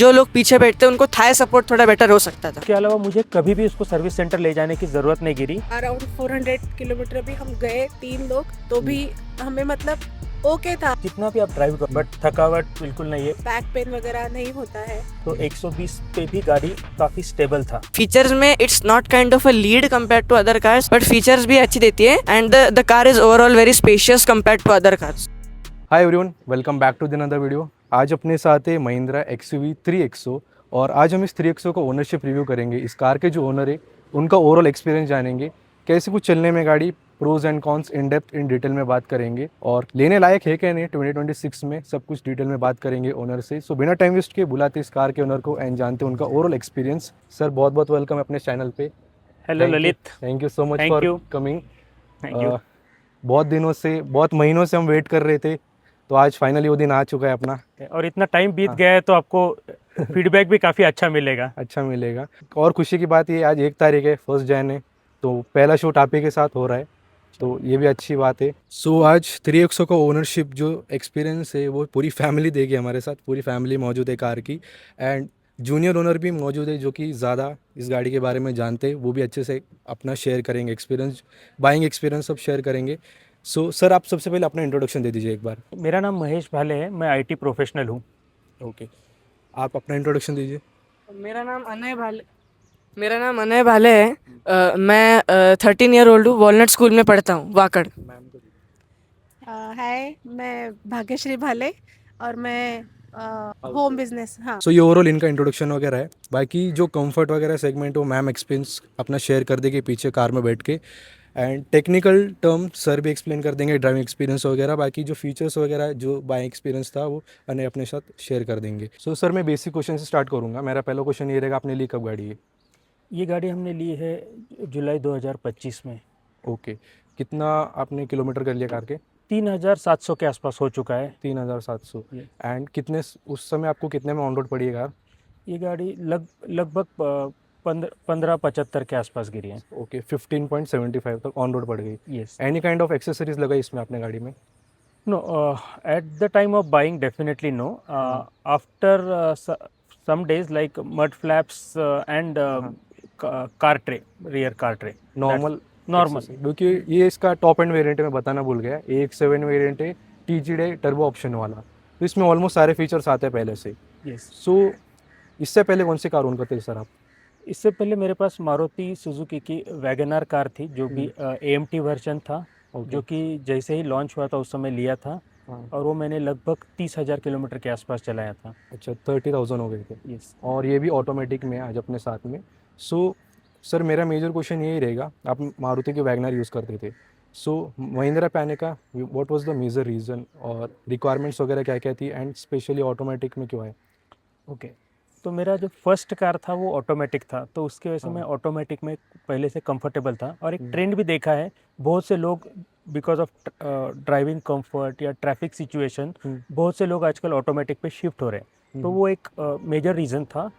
जो लोग पीछे बैठते हैं उनको थाई सपोर्ट थोड़ा बेटर हो सकता था। इसके अलावा मुझे कभी भी उसको सर्विस सेंटर ले जाने की ज़रूरत नहीं गिरी। अराउंड 400 किलोमीटर भी हम गए 3 लोग, तो भी हमें मतलब ओके था। जितना भी आप ड्राइव करो बट थकावट बिल्कुल नहीं है। बैक पेन वगैरह नहीं होता है। तो 120 पे भी गाड़ी काफ़ी स्टेबल था। फीचर्स में it's not kind of a lead compare to other cars, but features भी अच्छी देती है and the car is overall very spacious compare to other cars. Hi everyone, welcome back to the another video. आज अपने साथ है Mahindra XUV 3XO और आज हम इस 3XO का ओनरशिप रिव्यू करेंगे। इस कार के जो ओनर है उनका ओवरऑल एक्सपीरियंस जानेंगे, कैसे कुछ चलने में गाड़ी, pros and cons in depth in detail में बात करेंगे और लेने लायक है क्या नहीं 2026 में, सब कुछ डिटेल में बात करेंगे ओनर से। सो बिना टाइम वेस्ट के बुलाते इस कार के ओनर को एंड जानते उनका ओवरऑल एक्सपीरियंस। सर बहुत बहुत वेलकम अपने चैनल पे। Hello Lalit, thank you so much Thank for you. Coming. Thank you. बहुत दिनों से, बहुत महीनों से हम वेट कर रहे थे, तो आज फाइनली वो दिन आ चुका है अपना। और इतना टाइम बीत हाँ। गया है तो आपको फीडबैक भी काफ़ी अच्छा मिलेगा। अच्छा मिलेगा। और खुशी की बात ये आज 1 तारीख है, 1 जैन है, तो पहला शूट आप ही के साथ हो रहा है, तो ये भी अच्छी बात है। सो आज 3XO का ओनरशिप जो एक्सपीरियंस है वो पूरी फैमिली देगी हमारे साथ। पूरी फैमिली मौजूद है कार की एंड जूनियर ओनर भी मौजूद है जो कि ज़्यादा इस गाड़ी के बारे में जानते हैं, वो भी अच्छे से अपना शेयर करेंगे एक्सपीरियंस, बाइंग एक्सपीरियंस सब शेयर करेंगे। सो सर आप सबसे पहले अपना इंट्रोडक्शन दे दीजिए एक बार। मेरा नाम महेश भाले है, मैं IT प्रोफेशनल हूँ। ओके, आप अपना इंट्रोडक्शन दीजिए। मेरा नाम अनय भाले है। मैं 13 ईयर ओल्ड हूँ, वॉलनट स्कूल में पढ़ता हूँ, वाकड़। हाय, मैं भाग्यश्री भाले और मैं होम बिजनेस। हाँ, सो ये ओवरऑल इनका इंट्रोडक्शन वगैरह है। बाकी जो कंफर्ट वगैरह सेगमेंट वो मैम एक्सपीरियंस अपना शेयर कर देंगे पीछे कार में बैठ के एंड टेक्निकल टर्म सर भी एक्सप्लेन कर देंगे, ड्राइविंग एक्सपीरियंस वगैरह। बाकी जो फीचर्स वगैरह जो बाइंग एक्सपीरियंस था वो अने अपने साथ शेयर कर देंगे। सो सर मैं बेसिक क्वेश्चन से स्टार्ट करूँगा। मेरा पहला क्वेश्चन ये रहेगा, आपने ली कब गाड़ी है? ये गाड़ी हमने ली है जुलाई 2025 में। ओके, कितना आपने किलोमीटर कर लिया कार के? 3700 के आसपास हो चुका है। 3700। ये एंड कितने उस समय आपको कितने में ऑन रोड पड़ी है कार? ये गाड़ी लगभग 1575 के आसपास गिरी है। ओके, 15.75 तक ऑन रोड पड़ गई। Yes. Any kind of accessories लगाई इसमें आपने गाड़ी में? No, at the time of buying, definitely no. After some days, like mud flaps and car tray, rear car tray. Normal Normal. क्योंकि ये इसका टॉप एंड वेरिएंट है, मैं बताना भूल गया। AX7 वेरिएंट है, TGD टर्बो ऑप्शन वाला, तो इसमें ऑलमोस्ट सारे फीचर्स आते हैं पहले से। Yes. सो इससे पहले कौन सी कार ओन करते थे सर आप? इससे पहले मेरे पास मारुति सुजुकी की वैगनआर कार थी जो भी AMT वर्जन था, जो कि जैसे ही लॉन्च हुआ था उस समय लिया था और वो मैंने लगभग 30,000 किलोमीटर के आसपास चलाया था। अच्छा, 30,000 हो गए थे। यस। और ये भी ऑटोमेटिक में है आज अपने साथ में। सो सर मेरा मेजर क्वेश्चन यही रहेगा, आप मारुति की वैगनआर यूज़ करते थे, सो महिंद्रा पे आने का what was the major reason और रिक्वायरमेंट्स वगैरह क्या क्या थी एंड स्पेशली ऑटोमेटिक में क्यों आए? ओके, तो मेरा जो फर्स्ट कार था वो ऑटोमेटिक था, तो उसकी वजह से मैं ऑटोमेटिक में पहले से कंफर्टेबल था। और एक ट्रेंड भी देखा है, बहुत से लोग बिकॉज ऑफ ड्राइविंग कंफर्ट या ट्रैफिक सिचुएशन बहुत से लोग आजकल ऑटोमेटिक पे शिफ्ट हो रहे हैं, तो वो एक मेजर रीज़न था।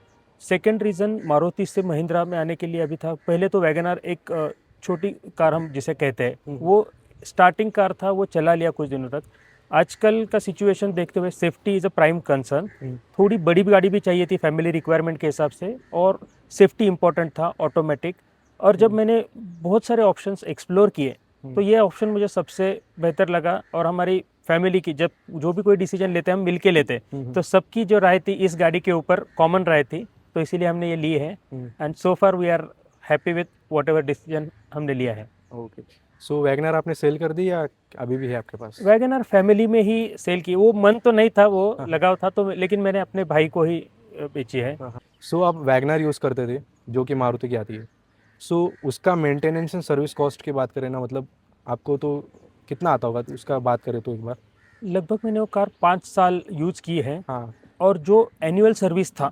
सेकंड रीज़न मारुति से महिंद्रा में आने के लिए अभी था, पहले तो वैगनआर एक छोटी कार हम जिसे कहते हैं, वो स्टार्टिंग कार था, वो चला लिया कुछ दिनों तक। आजकल का सिचुएशन देखते हुए safety is a prime concern, थोड़ी बड़ी गाड़ी भी चाहिए थी फैमिली रिक्वायरमेंट के हिसाब से, और सेफ्टी इंपॉर्टेंट था, ऑटोमेटिक। और जब मैंने बहुत सारे ऑप्शंस एक्सप्लोर किए तो ये ऑप्शन मुझे सबसे बेहतर लगा। और हमारी फैमिली की जब जो भी कोई डिसीजन लेते हैं हम मिल के लेते हैं, तो सबकी जो राय थी इस गाड़ी के ऊपर कॉमन राय थी, तो इसीलिए हमने ये ली है and so far we are happy with whatever decision हमने लिया है। ओके, सो वैगनआर आपने सेल कर दी या अभी भी है आपके पास? वैगनआर फैमिली में ही सेल की, वो मन तो नहीं था, वो लगाव था, तो लेकिन मैंने अपने भाई को ही बेची है। सो आप वैगनआर यूज़ करते थे जो कि मारुति की आती है, सो उसका मेंटेनेंस एंड सर्विस कॉस्ट की बात करें ना, मतलब आपको तो कितना आता होगा, तो उसका बात करें तो एक बार। लगभग मैंने वो कार 5 साल यूज़ की है। हाँ। और जो एनुअल सर्विस था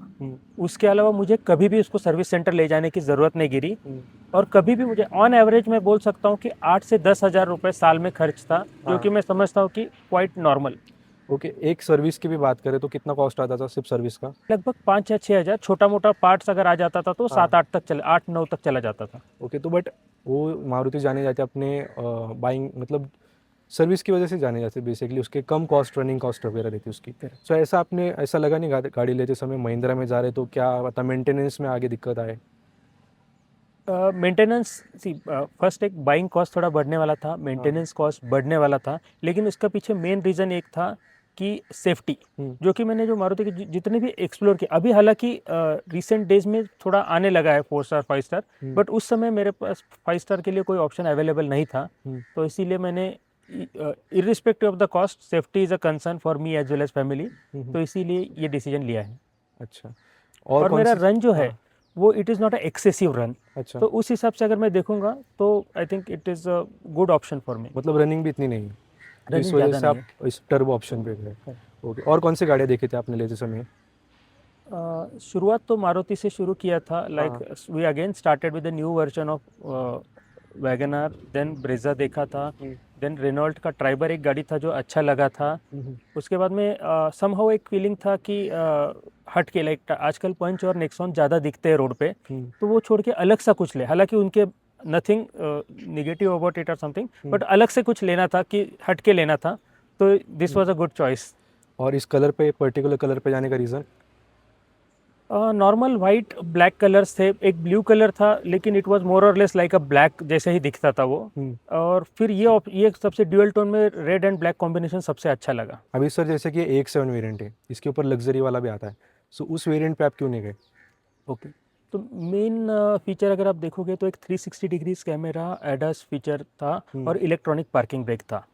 उसके अलावा मुझे कभी भी उसको सर्विस सेंटर ले जाने की ज़रूरत नहीं गिरी। और कभी भी मुझे ऑन एवरेज मैं बोल सकता हूँ कि 8 से 10,000 रुपये साल में खर्च था, जो कि मैं समझता हूँ कि क्वाइट नॉर्मल। ओके, एक सर्विस की भी बात करें तो कितना कॉस्ट आता था सिर्फ सर्विस का? लगभग 5 या 6,000, छोटा मोटा पार्ट्स अगर आ जाता था तो 7-8 तक चले, 8-9 तक चला जाता था। ओके, तो बट वो मारुति जाने जाते अपने बाइंग मतलब सर्विस की वजह से जाने जाते बेसिकली, उसके कम कॉस्ट, रनिंग कॉस्ट वगैरह रहती है उसकी। सो ऐसा आपने ऐसा लगा नहीं गाड़ी लेते समय महिंद्रा में जा रहे तो क्या मतलब मेंटेनेंस में आगे दिक्कत आए? मेंटेनेंस सी फर्स्ट एक बाइंग कॉस्ट थोड़ा बढ़ने वाला था, मेंटेनेंस कॉस्ट बढ़ने वाला था, लेकिन उसका पीछे मेन रीज़न एक था कि सेफ्टी, जो कि मैंने जो मारुति के जितने भी एक्सप्लोर किए अभी, हालांकि रिसेंट डेज में थोड़ा आने लगा है 4 स्टार 5 स्टार, बट उस समय मेरे पास 5 स्टार के लिए कोई ऑप्शन अवेलेबल नहीं था, तो इसीलिए मैंने irrespective of the cost safety is a concern for me as well as family, तो इसीलिए ये डिसीजन लिया है। अच्छा, और कौन मेरा सी- रन जो है हाँ, वो it is not a excessive run, अच्छा, तो उस हिसाब से अगर मैं देखूंगा तो I think it is a good option for me. मतलब रनिंग भी इतनी नहीं है, तो इस रनिंग वजह ज़्यादा से नहीं आप इस टर्बो ऑप्शन पे गए। है। ओके, और कौन सी गाड़ियाँ देखी थी आपने लेते समय? शुरुआत तो मारुति से शुरू किया था, like we again started with the new version of WagonR, then Brezza देखा था, देन रेनॉल्ट का ट्राइबर एक गाड़ी था जो अच्छा लगा था, उसके बाद में समहाउ एक फीलिंग था कि हट के लाइक आजकल पंच और नेक्सॉन ज़्यादा दिखते हैं रोड पे, तो वो छोड़ के अलग सा कुछ ले, हालांकि उनके नथिंग निगेटिव अबाउट इट और समथिंग, बट अलग से कुछ लेना था कि हट के लेना था, तो this was a good choice. और इस कलर पे, पर्टिकुलर कलर पे जाने का reason? Normal white black colours थे, एक ब्लू कलर था लेकिन इट वाज मोर और लेस लाइक अ ब्लैक जैसे ही दिखता था वो, और फिर ये सबसे ड्यूअल टोन में रेड एंड ब्लैक कॉम्बिनेशन सबसे अच्छा लगा। अभी सर जैसे कि X7 वेरिएंट है, इसके ऊपर लग्जरी वाला भी आता है, सो उस वेरिएंट पे आप क्यों नहीं गए? ओके, तो मेन फीचर अगर आप देखोगे तो एक 360 डिग्रीज कैमरा एडास फीचर था और इलेक्ट्रॉनिक पार्किंग ब्रेक था,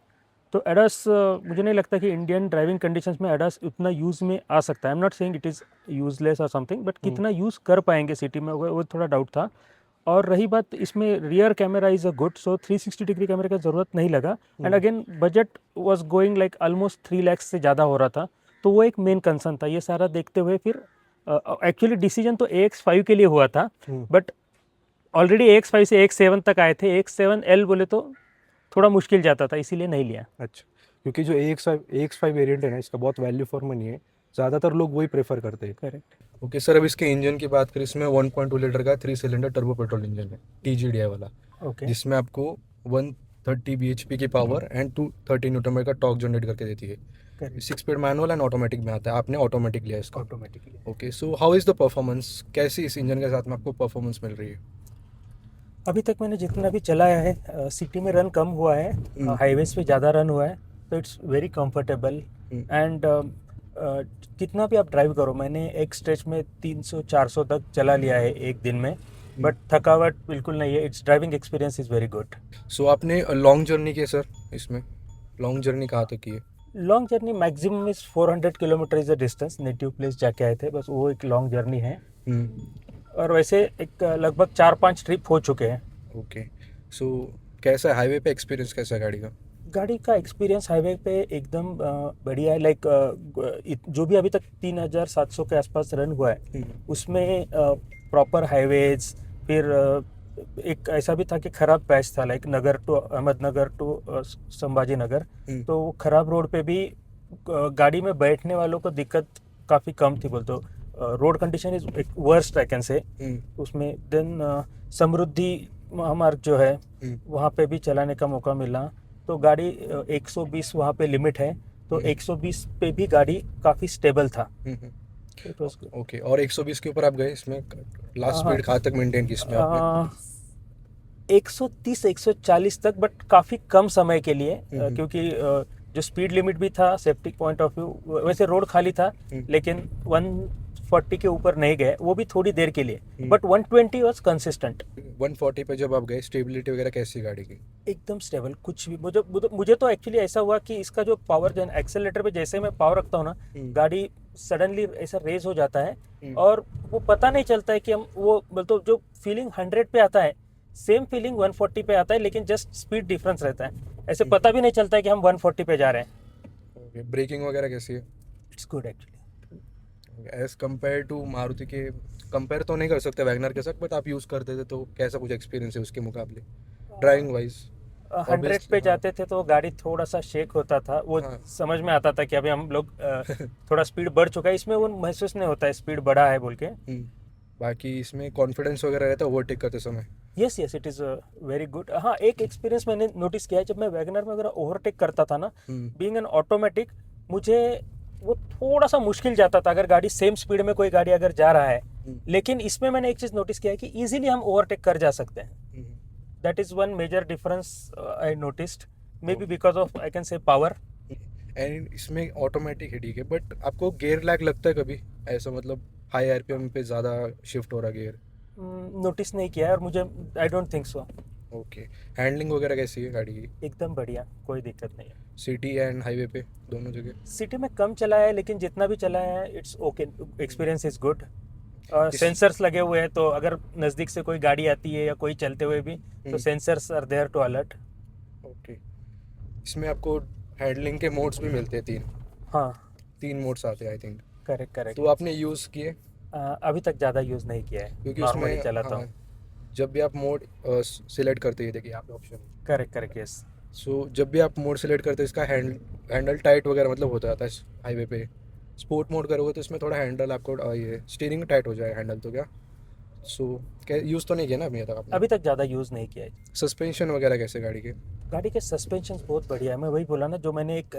तो एडास मुझे नहीं लगता कि इंडियन ड्राइविंग कंडीशंस में एडास उतना यूज़ में आ सकता है। I am not saying it is useless और समथिंग, बट कितना यूज़ कर पाएंगे सिटी में वो थोड़ा डाउट था। और रही बात इसमें rear camera is a good, so 360 degree कैमरे का ज़रूरत नहीं लगा, and again budget was going like almost 3 lakh से ज़्यादा हो रहा था, तो वो एक मेन कंसर्न था। ये सारा देखते हुए फिर एक्चुअली डिसीजन तो AX5 के लिए हुआ था, बट ऑलरेडी AX5 से AX7 तक आए थे, AX7L बोले तो थोड़ा मुश्किल जाता था, इसीलिए नहीं लिया। अच्छा, क्योंकि जो AX5 वेरिएंट है ना, इसका बहुत वैल्यू फॉर मनी है, ज़्यादातर लोग वही प्रेफर करते हैं। करेक्ट। ओके सर, अब इसके इंजन की बात करें, इसमें 1.2 लीटर का 3 सिलेंडर टर्बो पेट्रोल इंजन है, TGDI वाला, ओके, जिसमें आपको 130 bhp की पावर एंड 230 न्यूटन मीटर का टॉर्क जनरेट करके देती है। 6 स्पीड मैनुअल एंड ऑटोमेटिक में आता है, आपने ऑटोमेटिक लिया इसका। Automatically. Okay, so how is the performance, कैसी इस इंजन के साथ में आपको परफॉर्मेंस मिल रही है? अभी तक मैंने जितना भी चलाया है सिटी में रन कम हुआ है, हाईवेज पे ज़्यादा रन हुआ है, तो इट्स वेरी कंफर्टेबल, एंड कितना भी आप ड्राइव करो, मैंने एक स्ट्रेच में 300-400 तक चला लिया है एक दिन में, बट थकावट बिल्कुल नहीं है। It's driving experience is very good. So आपने लॉन्ग जर्नी की है सर, इसमें लॉन्ग जर्नी कहाँ तक की है? Long journey maximum is 400 kilometre is a distance, native place जाके आए थे, बस वो एक लॉन्ग जर्नी है, और वैसे एक लगभग 4-5 ट्रिप हो चुके हैं। ओके, सो कैसा है हाईवे पे एक्सपीरियंस, कैसा है गाड़ी का? गाड़ी का एक्सपीरियंस हाईवे पे एकदम बढ़िया है, लाइक जो भी अभी तक 3700 के आसपास रन हुआ है उसमें प्रॉपर हाईवेज, फिर एक ऐसा भी था कि ख़राब पैच था, like Nagar to Ahmednagar to Sambhaji Nagar, तो ख़राब रोड पे भी गाड़ी में बैठने वालों को दिक्कत काफ़ी कम थी, बोलते road condition is worst I can से उसमें। देन समृद्धि महामार्ग जो है वहाँ पे भी चलाने का मौका मिला, तो गाड़ी 120 वहाँ पे लिमिट है, तो 120 पे भी गाड़ी काफ़ी स्टेबल था। ओके, और 120 के ऊपर आप गए, इसमें लास्ट स्पीड कहाँ तक मेंटेन की इसमें आपने? 130-140 तक, बट काफ़ी कम समय के लिए, क्योंकि जो स्पीड लिमिट भी था सेफ्टी पॉइंट ऑफ व्यू, वैसे रोड खाली था, लेकिन 140 के ऊपर नहीं गए, वो भी थोड़ी देर के लिए, बट 120 वाज कंसिस्टेंट। 140 पे जब आप गए, स्टेबिलिटी वगैरह कैसी गाड़ी की? एकदम स्टेबल, कुछ भी मुझे तो एक्चुअली ऐसा हुआ कि इसका जो पावर, जो एक्सेलरेटर पे जैसे मैं पावर रखता हूँ ना, गाड़ी सडनली ऐसा रेज हो जाता है, और वो पता नहीं चलता है कि हम वो मतलब जो फीलिंग 100 पे आता है, सेम फीलिंग 140 पे आता है, लेकिन जस्ट स्पीड डिफरेंस रहता है, ऐसे पता भी नहीं चलता है कि हम 140 पे जा रहे हैं। ब्रेकिंग वगैरह कैसी है? It's good actually, as compare to Maruti के, कंपेयर तो नहीं कर सकते वैगनर के साथ, बट आप यूज़ करते थे तो कैसा कुछ एक्सपीरियंस है उसके मुकाबले ड्राइविंग वाइज? 100 पे जाते थे तो गाड़ी थोड़ा सा शेक होता था, वो समझ में आता था कि अभी हम लोग थोड़ा स्पीड बढ़ चुका है, इसमें वो महसूस नहीं होता है स्पीड बढ़ा है बोल के। बाकी इसमें कॉन्फिडेंस वगैरह रहता है ओवरटेक करते समय? Yes yes it is very good. हाँ, एक एक्सपीरियंस मैंने नोटिस किया है, जब मैं वैगनर में अगर ओवरटेक करता था ना, बीइंग एन ऑटोमेटिक, मुझे वो थोड़ा सा मुश्किल जाता था अगर गाड़ी सेम स्पीड में कोई गाड़ी अगर जा रहा है. लेकिन इसमें मैंने एक चीज़ नोटिस किया है कि इजीली हम ओवरटेक कर जा सकते हैं. That is one major difference I noticed, maybe because of I can say power. And इसमें ऑटोमेटिक है ठीक है, बट आपको गियर लैग लगता है कभी ऐसा, मतलब हाई आरपीएम पे ज़्यादा शिफ्ट हो रहा गियर? नोटिस नहीं किया है और मुझे I don't think so. Okay. Handling वगैरह कैसी है गाड़ी की? एकदम बढ़िया, कोई दिक्कत नहीं है. सिटी एंड हाईवे पे दोनों जगह? सिटी में कम चला है, लेकिन जितना भी चला है it's okay, experience is good. Sensors लगे हुए हैं, तो अगर नज़दीक से कोई गाड़ी आती है या कोई चलते हुए भी, तो sensors are there to alert. Okay. इसमें आपको हैंडलिंग के मोड्स भी मिलते हैं 3? हाँ, 3 मोड्स आते हैं आई थिंक. Correct correct. तो आपने यूज़ किए? अभी तक ज़्यादा यूज़ नहीं किया है, क्योंकि नॉर्मली उसमें चलाता हाँ, हूँ. जब भी आप मोड सिलेक्ट करते हैं, देखिए यहाँ पे option. Correct correct yes. So जब भी आप मोड सिलेक्ट करते हैं, इसका हैंडल टाइट वगैरह मतलब होता रहता है हाईवे पे. स्पोर्ट मोड करोगे तो इसमें थोड़ा हैंडल आपको ये स्टीयरिंग टाइट हो जाए हैंडल, तो क्या सो क्या यूज़ तो नहीं किया ना अभी तक आपने? अभी तक ज़्यादा यूज़ नहीं किया है. सस्पेंशन वगैरह कैसे गाड़ी के? गाड़ी के सस्पेंशन बहुत बढ़िया है. मैं वही बोला ना, जो मैंने एक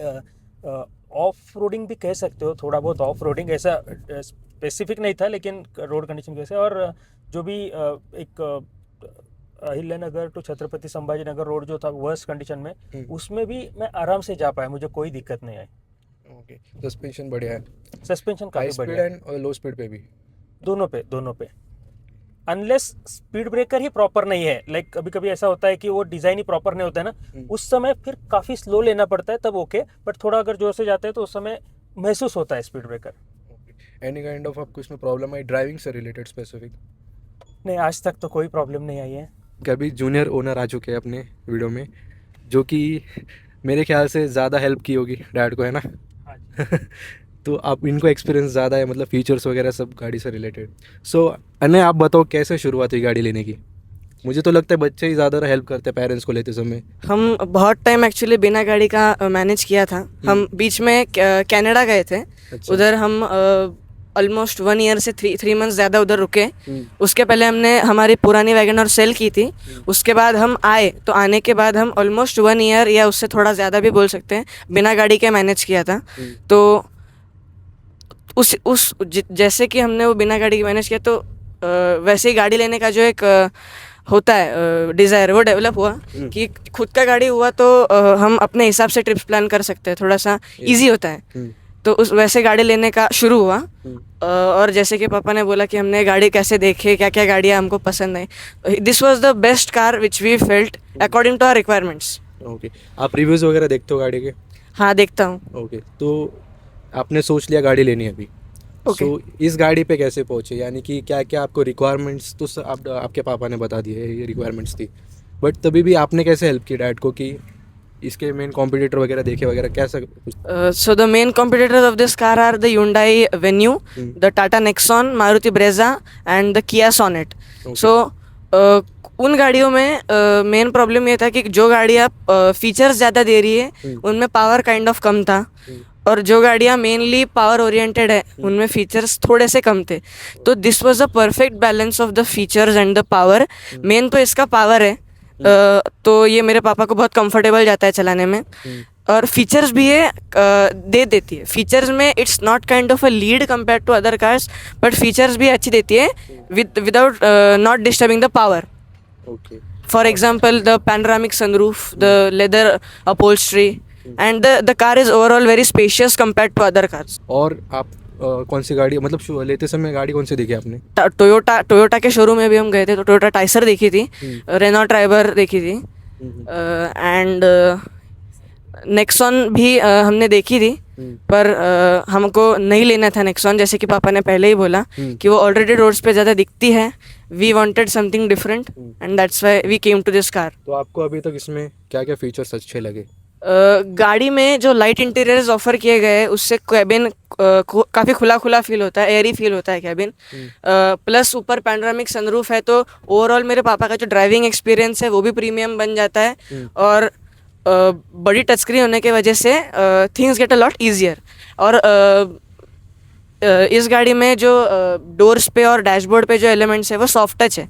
ऑफ रोडिंग भी कह सकते हो, थोड़ा बहुत ऑफ रोडिंग, ऐसा स्पेसिफिक नहीं था, लेकिन रोड कंडीशन कैसे. और जो भी एक अहिल्यानगर टू छत्रपति संभाजी नगर रोड जो था वर्स्ट कंडीशन में, उसमें भी मैं आराम से जा पाया, मुझे कोई दिक्कत नहीं आई. ओके. सस्पेंशन बढ़िया है. सस्पेंशन हाई काफ़ी स्पीड बढ़िया है. एंड लो स्पीड पे भी? दोनों पे. अनलेस स्पीड ब्रेकर ही प्रॉपर नहीं है, लाइक कभी कभी ऐसा होता है कि वो डिज़ाइन ही प्रॉपर नहीं होता है ना, उस समय फिर काफ़ी स्लो लेना पड़ता है, तब ओके. बट थोड़ा अगर जोर से जाते हैं तो उस समय महसूस होता है speed breaker. Any kind of आपको इसमें प्रॉब्लम आई ड्राइविंग से रिलेटेड स्पेसिफिक? नहीं, आज तक तो कोई प्रॉब्लम नहीं आई है. कभी जूनियर ओनर आ चुके हैं अपने वीडियो में, जो कि मेरे ख्याल से ज़्यादा हेल्प की होगी डैड को, है ना? तो आप इनको एक्सपीरियंस ज़्यादा है, मतलब फीचर्स वगैरह सब गाड़ी से रिलेटेड. सो अने आप बताओ कैसे शुरुआत हुई गाड़ी लेने की? मुझे तो लगता है बच्चे ही ज़्यादा हेल्प करते हैं पेरेंट्स को लेते समय. हम बहुत टाइम एक्चुअली बिना गाड़ी का मैनेज किया था. हम बीच में कनाडा गए थे. अच्छा. उधर हम ऑलमोस्ट 1 ईयर से 3 मंथ्स ज़्यादा उधर रुके. उसके पहले हमने हमारी पुरानी वैगनर सेल की थी. उसके बाद हम आए, तो आने के बाद हम ऑलमोस्ट 1 ईयर या उससे थोड़ा ज़्यादा भी बोल सकते हैं बिना गाड़ी के मैनेज किया था. तो जैसे कि हमने वो बिना गाड़ी के मैनेज किया, तो वैसे ही गाड़ी लेने का जो एक होता है डिज़ायर, वो डेवलप हुआ कि खुद का गाड़ी हुआ तो हम अपने हिसाब से ट्रिप्स प्लान कर सकते हैं, थोड़ा सा इजी होता है. तो उस वैसे गाड़ी लेने का शुरू हुआ. और जैसे कि पापा ने बोला कि हमने गाड़ी कैसे देखे, क्या क्या गाड़ियाँ हमको पसंद आई. This was the best car which we felt according to our requirements. Okay. आप रिव्यूज़ वगैरह देखते हो गाड़ी के? हाँ, देखता हूँ. ओके. तो आपने सोच लिया गाड़ी लेनी है अभी. Okay. सो इस गाड़ी पे कैसे पहुँचे, यानी कि क्या क्या आपको रिक्वायरमेंट्स तो आपके पापा ने बता दिए ये रिक्वायरमेंट्स थी, बट तभी भी आपने कैसे हेल्प की डैड को कि इसके मेन कॉम्पिटिटर वगैरह देखे वगैरह कैसा? So the main competitors of this car are the Hyundai Venue, the Tata Nexon, Maruti Brezza and the Kia Sonet. So उन गाड़ियों में मेन प्रॉब्लम ये था कि जो गाड़ियाँ फीचर्स ज़्यादा दे रही है उनमें पावर काइंड ऑफ कम था, और जो गाड़ियाँ मेनली पावर ओरिएंटेड है उनमें फीचर्स थोड़े से कम थे. तो this was the perfect balance of the features and the power. Main तो इसका पावर है, तो ये मेरे पापा को बहुत कंफर्टेबल जाता है चलाने में. और फीचर्स भी है दे देती है. फीचर्स में it's not kind of a lead compare to other cars, but features भी अच्छी देती है without not disturbing the power. Okay. For example the panoramic sunroof, the leather upholstery, and the car is overall very spacious compared to other cars. और आप कौन सी गाड़ी, मतलब लेते समय गाड़ी कौन सी देखी आपने? टोयोटा के शोरूम में भी हम गए थे, तो टोयोटा टाइसर देखी थी, रेनॉ ट्राइबर देखी थी, एंड नेक्सॉन भी हमने देखी थी. पर हमको नहीं लेना था नेक्सॉन, जैसे कि पापा ने पहले ही बोला कि वो ऑलरेडी रोड्स पे ज़्यादा दिखती है. We wanted something different and that's why we came to this car. तो आपको अभी तक इसमें क्या क्या फीचर्स अच्छे लगे? गाड़ी में जो लाइट इंटीरियर्स ऑफर किए गए हैं उससे कैबिन काफ़ी खुला खुला फील होता है, एयरी फील होता है कैबिन. प्लस ऊपर पैनोरामिक सनरूफ है, तो ओवरऑल मेरे पापा का जो ड्राइविंग एक्सपीरियंस है वो भी प्रीमियम बन जाता है. और बड़ी टच स्क्रीन होने की वजह से things get a lot easier. और इस गाड़ी में जो डोर्स पे और डैशबोर्ड पे जो एलिमेंट्स है वो सॉफ्ट टच है,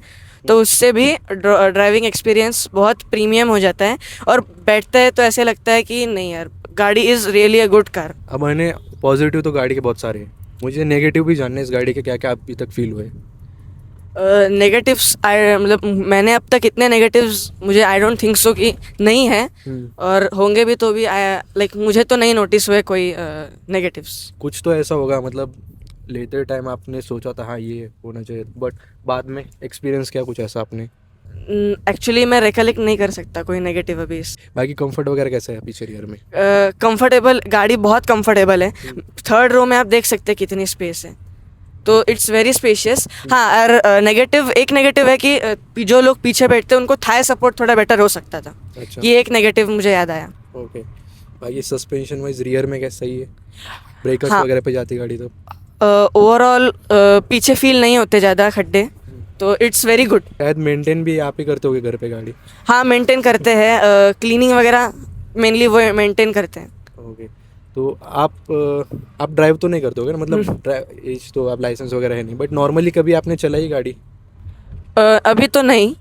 तो उससे भी ड्राइविंग एक्सपीरियंस बहुत प्रीमियम हो जाता है और बैठते हैं तो ऐसे लगता है कि नहीं यार, गाड़ी is really a good car. अब मैंने पॉजिटिव तो गाड़ी के बहुत सारे हैं, मुझे नेगेटिव भी जानने इस गाड़ी के क्या क्या अभी तक फील हुए। नेगेटिव्स मतलब मैंने अब तक इतने नेगेटिव्स मुझे आई डोंट थिंक सो कि नहीं है, और होंगे भी तो भी लाइक मुझे तो नहीं नोटिस हुए कोई नेगेटिव्स। कुछ तो ऐसा होगा मतलब लेते टाइम आपने सोचा था हाँ ये होना चाहिए, बट बाद में एक्सपीरियंस क्या कुछ ऐसा आपने? एक्चुअली मैं रिकलेक्ट नहीं कर सकता कोई नेगेटिव अभी इस। बाकी कंफर्ट वगैरह कैसा है पीछे रियर में? कंफर्टेबल, गाड़ी बहुत कंफर्टेबल है। थर्ड रो में आप देख सकते हैं कितनी स्पेस है, तो इट्स वेरी स्पेशियस। हाँ, और एक नेगेटिव है कि जो लोग पीछे बैठते हैं उनको थाई सपोर्ट थोड़ा बेटर हो सकता था। अच्छा, ये एक नेगेटिव मुझे याद आया। ओके। बाकी सस्पेंशन वाइज रियर में कैसा सही है? ब्रेकर्स हाँ। वगैरह पे जाती गाड़ी तो ओवरऑल पीछे फील नहीं होते ज़्यादा खड्डे, तो इट्स वेरी गुड। शायद मेंटेन भी आप ही करते होगे घर पे गाड़ी? हाँ, मेंटेन करते हैं, क्लीनिंग वगैरह मेनली वो मेंटेन करते हैं। ओके। तो आप ड्राइव तो नहीं करते होगे ना, मतलब एज तो आप लाइसेंस वगैरह है नहीं, बट नॉर्मली कभी आपने चलाई गाड़ी? अभी तो नहीं,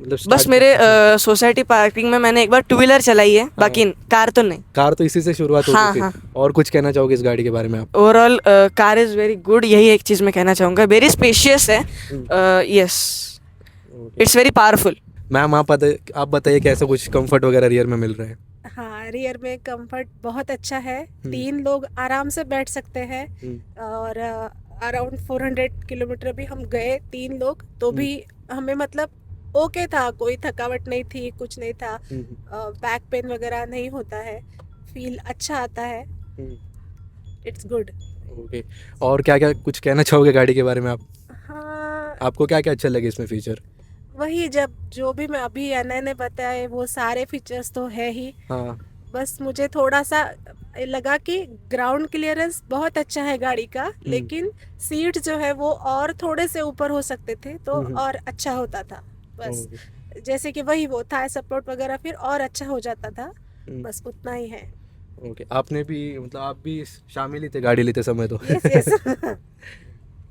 मतलब बस start- मेरे सोसाइटी पार्किंग में मैंने एक बार टू व्हीलर चलाई है, बाकी कार तो नहीं। कार तो इसी से शुरुआत हाँ, होगी हाँ। फिर। और कुछ कहना चाहोगे इस गाड़ी के बारे में आप? Overall car is very good, यही एक चीज़ मैं कहना चाहूँगा। वेरी स्पेशियस है, yes, it's very powerful. Ma'am आप बताइए कैसा कुछ कंफर्ट वगैरह रियर में मिल रहा है? हाँ, रियर में कंफर्ट बहुत अच्छा है। 3 लोग आराम से बैठ सकते हैं और अराउंड 400 किलोमीटर भी हम गए 3 लोग, तो भी हमें मतलब ओके था, कोई थकावट नहीं थी, कुछ नहीं था, बैक पेन वगैरह नहीं होता है, फील अच्छा आता है, इट्स गुड। ओके। और क्या क्या कुछ कहना चाहोगे गाड़ी के बारे में आप? हाँ, आपको क्या क्या अच्छा लगे इसमें फीचर? वही जो भी मैं अभी अनय ने बताए वो सारे फीचर्स तो है ही। हाँ। बस मुझे थोड़ा सा लगा कि ग्राउंड क्लियरेंस बहुत अच्छा है गाड़ी का, लेकिन सीट जो है वो और थोड़े से ऊपर हो सकते थे तो और अच्छा होता था। बस जैसे कि वही वो थाई सपोर्ट वगैरह फिर और अच्छा हो जाता था, बस उतना ही है। ओके। आपने भी मतलब आप भी शामिल ही थे गाड़ी लेते समय तो? Yes yes.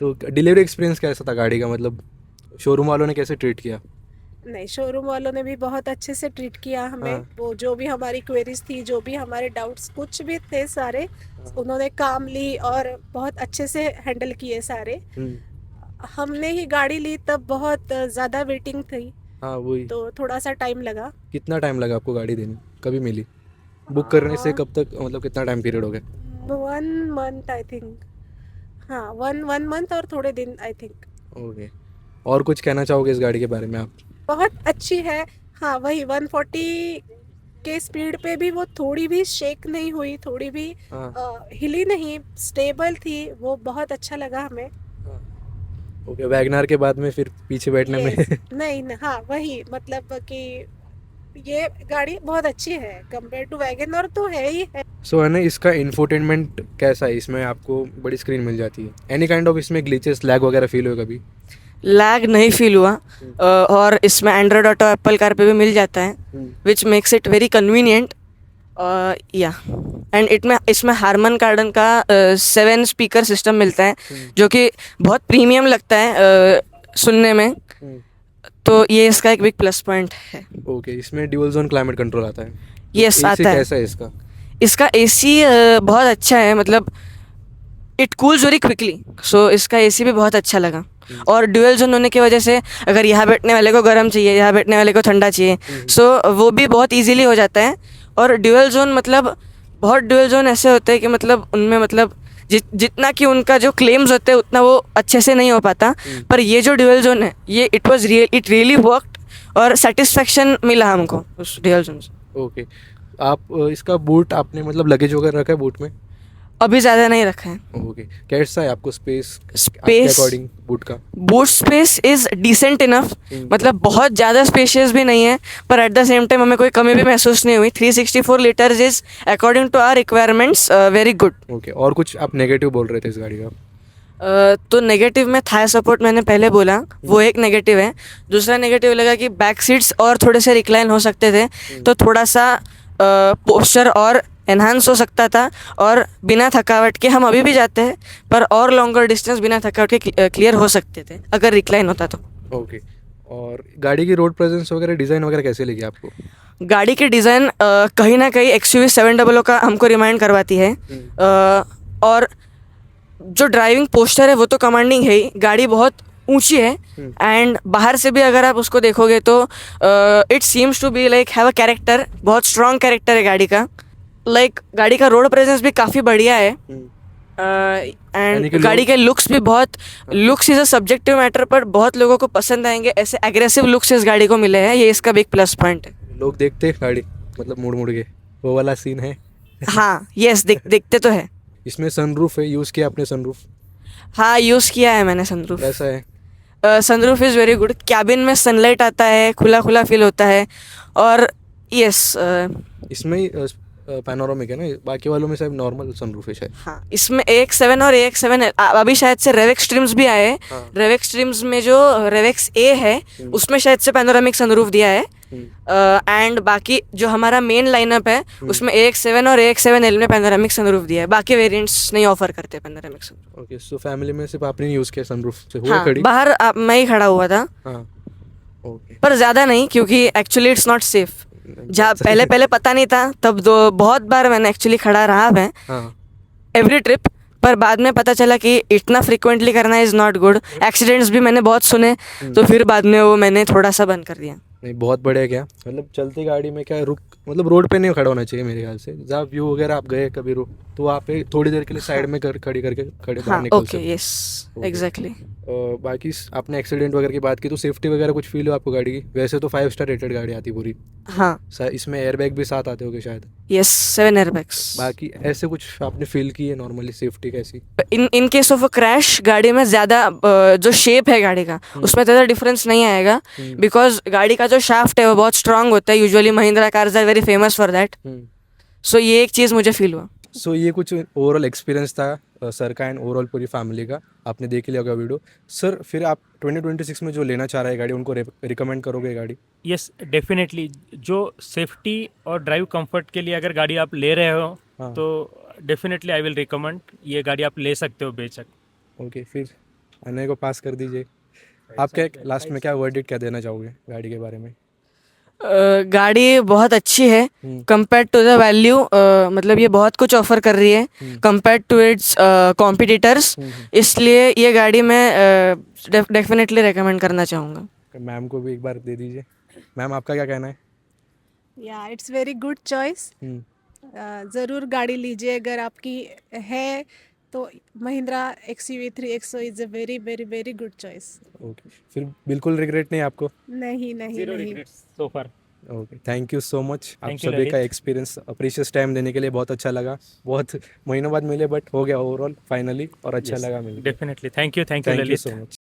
तो डिलीवरी एक्सपीरियंस कैसा था गाड़ी का, मतलब शोरूम वालों ने कैसे ट्रीट किया? नहीं, शोरूम वालों ने भी बहुत अच्छे से ट्रीट किया हमें। हाँ। वो जो भी हमारी क्वेरीज थी, जो भी हमारे डाउट्स कुछ भी थे सारे, उन्होंने कामली और बहुत अच्छे से हैंडल किए सारे। हमने ही गाड़ी ली तब बहुत ज़्यादा वेटिंग थी, हाँ वही। तो थोड़ा सा टाइम लगा। कितना टाइम लगा आपको गाड़ी देने, कभी मिली? बुक करने से कब तक, मतलब कितना टाइम पीरियड हो गया? 1 मंथ आई थिंक। हाँ, वन मंथ और थोड़े दिन आई थिंक। ओके। और कुछ कहना चाहोगे इस गाड़ी के बारे में आप? बहुत अच्छी है। हाँ, वही 140 के स्पीड पे भी वो थोड़ी भी शेक नहीं हुई, थोड़ी भी हाँ। हिली नहीं, स्टेबल थी, वो बहुत अच्छा लगा हमें। ओके। वैगनार के बाद में फिर पीछे बैठने में Yes, नहीं न, हाँ वही मतलब कि ये गाड़ी बहुत अच्छी है कंपेयर टू वैगनर तो है ही है। सो है ना, इसका इंफोटेनमेंट कैसा है? इसमें आपको बड़ी स्क्रीन मिल जाती है, एनी काइंड ऑफ इसमें ग्लिचेस लैग वगैरह फील हुए कभी? लैग नहीं फील हुआ, और इसमें एंड्रॉयड ऑटो एप्पल कार पे भी मिल जाता है, which makes it very convenient. या एंड इसमें हारमन कार्डन का 7 स्पीकर सिस्टम मिलता है, जो कि बहुत प्रीमियम लगता है सुनने में, तो ये इसका एक बिग प्लस पॉइंट है। ओके। इसमें ड्यूल जोन क्लाइमेट कंट्रोल आता है? यस, AC आता है। कैसा है इसका? इसका एसी बहुत अच्छा है, मतलब इट कूल्स वेरी क्विकली, सो इसका एसी भी बहुत अच्छा लगा। और ड्यूअल जोन होने की वजह से अगर यहाँ बैठने वाले को गर्म चाहिए, यहाँ बैठने वाले को ठंडा चाहिए, सो वो भी बहुत इजीली हो जाता है। और ड्यूअल जोन मतलब बहुत ड्यूअल जोन ऐसे होते हैं कि मतलब उनमें मतलब जितना कि उनका जो क्लेम्स होते हैं उतना वो अच्छे से नहीं हो पाता, पर ये जो ड्यूअल जोन है ये इट रियली वर्कड और सेटिस्फेक्शन मिला हमको उस ड्यूअल जोन से। ओके। आप इसका बूट आपने मतलब लगेज वगैरह रखा है बूट में? अभी ज़्यादा नहीं रखा है। ओके। कैसा है आपको स्पेस Space- अकॉर्डिंग बूट का? Boot space is decent enough, मतलब बहुत ज़्यादा स्पेशियस भी नहीं है, पर एट द सेम टाइम हमें कोई कमी भी महसूस नहीं हुई। 364 litres is according to our requirements very good. Okay. और कुछ आप नेगेटिव बोल रहे थे इस गाड़ी का? तो नेगेटिव में थाई सपोर्ट मैंने पहले बोला, वो एक नेगेटिव है। दूसरा नेगेटिव लगा कि बैक सीट्स और थोड़े से रिक्लाइन हो सकते थे, तो थोड़ा सा पोस्चर और एनहांस हो सकता था, और बिना थकावट के हम अभी भी जाते हैं, पर और लॉन्गर डिस्टेंस बिना थकावट के क्लियर हो सकते थे अगर रिक्लाइन होता तो। ओके। और गाड़ी की रोड प्रेजेंस वगैरह डिज़ाइन वगैरह कैसे लगी आपको? गाड़ी की डिज़ाइन कहीं ना कहीं XUV 700 का हमको रिमाइंड करवाती है। और जो ड्राइविंग पोस्चर है वो तो कमांडिंग है ही, गाड़ी बहुत ऊंची है एंड बाहर से भी अगर आप उसको देखोगे तो it seems to be like have a character, बहुत स्ट्रॉन्ग कैरेक्टर है गाड़ी का। लाइक गाड़ी का रोड प्रेजेंस भी काफ़ी बढ़िया है यानी कि एंड गाड़ी के लुक्स भी बहुत, looks is a subjective matter, पर बहुत लोगों को पसंद आएंगे, ऐसे एग्रेसिव लुक्स इस गाड़ी को मिले हैं, ये इसका बिग प्लस पॉइंट है। लोग देखते हैं गाड़ी मतलब मुड़ मुड़ के, वो वाला सीन है। हाँ यस, दिखते तो है। इसमें सनरूफ है, यूज़ किया आपने सनरूफ? हाँ यूज़ किया है मैंने सनरूफ। कैसा है? Sunroof is very good, cabin में सनलाइट आता है, खुला खुला फील होता है। और यस इसमें पैनोरामिक है ना, बाकी वालों में शायद नॉर्मल सनरूफ है शायद। हाँ, इसमें AX7 और AX7 अभी शायद से रेवेक्स स्ट्रीम्स भी आए हैं। हाँ। रेवेक्स स्ट्रीम्स में जो रेवेक्स A है उसमें शायद से पैनोरामिक सनरूफ दिया है। एंड बाकी जो हमारा मेन लाइनअप है उसमें AX7 और AX7L में पैनोरामिक सनरूफ दिया है, बाकी वेरिएंट्स नहीं ऑफर करते panoramic sunroof. Okay, so family में सिर्फ आपने यूज़ किया सनरूफ से हुआ हाँ, खड़ी? बाहर मैं ही खड़ा हुआ था, हाँ ओके। पर ज़्यादा नहीं क्योंकि एक्चुअली इट्स नॉट सेफ। जहाँ पहले पता नहीं था, तब बहुत बार मैंने एक्चुअली खड़ा रहा है हाँ एवरी ट्रिप, पर बाद में पता चला कि इतना फ्रिक्वेंटली करना इज़ नॉट गुड। एक्सीडेंट्स भी मैंने बहुत सुने, तो फिर बाद में वो मैंने थोड़ा सा बंद कर दिया। नहीं, बहुत बढ़िया। क्या मतलब चलती गाड़ी में क्या रुक, मतलब रोड पे नहीं खड़ा होना चाहिए मेरे ख्याल से। जहाँ व्यू वगैरह आप गए कभी रुक, तो वहाँ पे थोड़ी देर के लिए साइड में खड़ी करके बाहर हाँ निकल ओके, सकते। Yes exactly. बाकी आपने एक्सीडेंट वगैरह की बात की, तो सेफ्टी वगैरह कुछ फील हो आपको गाड़ी की? वैसे तो 5 स्टार रेटेड गाड़ी आती पूरी, हाँ इसमें एयरबैग भी साथ आते होंगे शायद। Yes, 7 airbags. बाकी ऐसे कुछ आपने फील की है नॉर्मली सेफ्टी कैसी? In case of a crash गाड़ी में ज़्यादा जो शेप है गाड़ी का उसमें ज़्यादा डिफरेंस नहीं आएगा, बिकॉज गाड़ी का जो शाफ्ट है वो बहुत स्ट्रांग होता है। Usually Mahindra cars are very famous for that. So ये एक चीज़ मुझे फील हुआ। सो ये कुछ ओवरऑल एक्सपीरियंस था सर का एंड ओवरऑल पूरी फैमिली का, आपने देख लिया होगा वीडियो। सर फिर आप 2026 में जो लेना चाह रहे हैं गाड़ी, उनको रिकमेंड करोगे गाड़ी? यस डेफिनेटली, जो सेफ्टी और ड्राइव कंफर्ट के लिए अगर गाड़ी आप ले रहे हो हाँ। तो डेफिनेटली आई विल रिकमेंड, ये गाड़ी आप ले सकते हो बेशक। ओके, फिर अनय को पास कर दीजिए। आप क्या लास्ट में क्या वर्डिक्ट क्या देना चाहोगे गाड़ी के बारे में? गाड़ी बहुत अच्छी है कंपेयर टू द वैल्यू, मतलब ये बहुत कुछ ऑफर कर रही है कंपेयर टू इट्स कॉम्पिटिटर्स, इसलिए ये गाड़ी मैं डेफिनेटली रेकमेंड करना चाहूँगा। मैम को भी एक बार दे दीजिए। मैम आपका क्या कहना है? या इट्स वेरी गुड चॉइस। ज़रूर गाड़ी लीजिए अगर आपकी है तो। Mahindra XUV 3XO is a very very very good choice. Okay, फिर बिल्कुल रिग्रेट नहीं आपको? नहीं नहीं नहीं। So far. Okay, thank you so much. आप Thank you, सभी का ललित। एक्सपीरियंस प्रीशियस टाइम देने के लिए बहुत अच्छा लगा। बहुत महीनों बाद मिले बट हो गया ओवरऑल फाइनली, और अच्छा लगा मिलकर। Definitely, thank you thank you Lalit. So much.